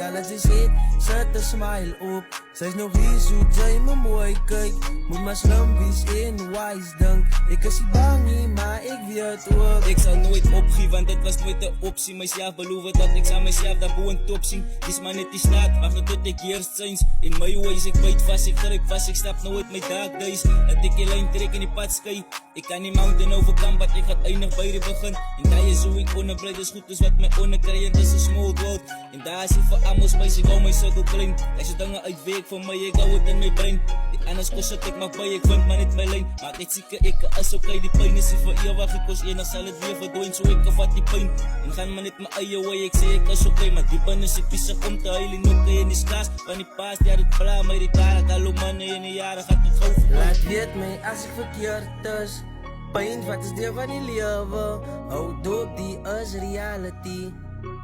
Ja, laat ze zit, zet een smile op. Zij is nog hier zoet, zij me mooi kijkt. Moet maar slumbies in wise dank. Ik is die bang niet, maar ik weet ook. Ik zal nooit opgeven, want dit was nooit de optie. Myself beloven dat ik aan myself daar boven top zien. Dis maar net die staat, wacht tot ik eerst eens. In my ways, ik bijt vast, ik grijp vast. Ik stap nooit met dark days. Dat ik die lijn trek in die pad sky. Ik kan die mountain overkam, wat ik gaat eindig bij die begin. En daar is hoe ik onderbreid, is goed is wat my onderkry. En dis een small world. En daar is die vir allemaal spice, ik hou my cirkel klein. Ek so dinge uitweek vir my, ek hou het in my brein. Die anders kos het ek maar by, ek vind maar net my lijn. Maak net sieke ek is okay, die pijn is nie vir ewig. Ek kos enig sal het weer verdwijn, so ek vat die pijn. En gaan maar net my eie way, ek sê ek is okay. Maar die pijn is ek piesig om te huil en ook in die skaas. Van die paas, ja dit bra, my die daar, ek al manne in die jare gaat het gauw vir. Laat weet my as ek verkeerd is. Pijn wat is deel van die lewe. Hou doop, die is reality.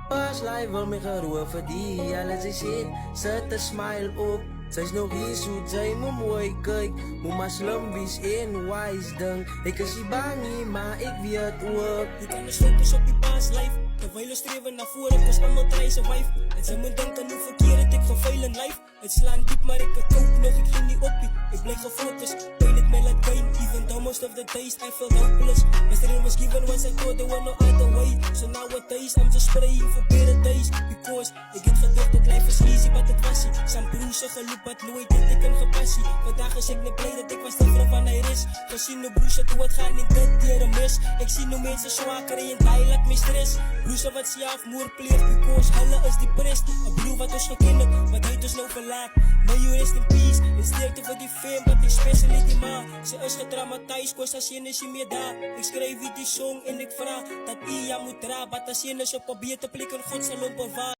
Pas life wil my geroof vir die. Alles is het, sit een smile op. Sy is nog hier soet, sy me mooi kyk. Moet maar slumbies in wise dink. Ek is nie bang nie, maar ek weet ook. Je kan dus focus op je paas life. Terwijl we streven naar voren, dus allemaal try survive. En ze moet denken hoe verkeerd ik vervuil in life. Het slaan diep, maar ik koop nog, ik ging niet op je. Ik bleef gefocust, pain it me like pain. Even though most of the days I felt hopeless. Yesterday was given once I thought there was no other way. So nowadays I'm just praying for better days. Because ik heb gedacht dat life is easy, but het was niet. Zijn broers geloop, wat nooit dit ik een gepassie. Vandaag is ik niet blij dat ik was de vrouw van hij is. Gezien hoe broers het hoe het gaat niet dit hier mis. Ik zie hoe mensen zwakker en die laat me stress. Broers wat zelfmoord pleegt, because hulle is die prest. Een broer wat ons gekend het, wat hij dus nou verlaat. May you rest in peace, in sterkte vir die fame, wat especially die ma. Sy is getraumatiseerd, koos as jy is nie meer daar. Ek skryf die song en ek vraag, dat jy moet dra, wat as jy is op 'n beter plek en God sal hom bewaar.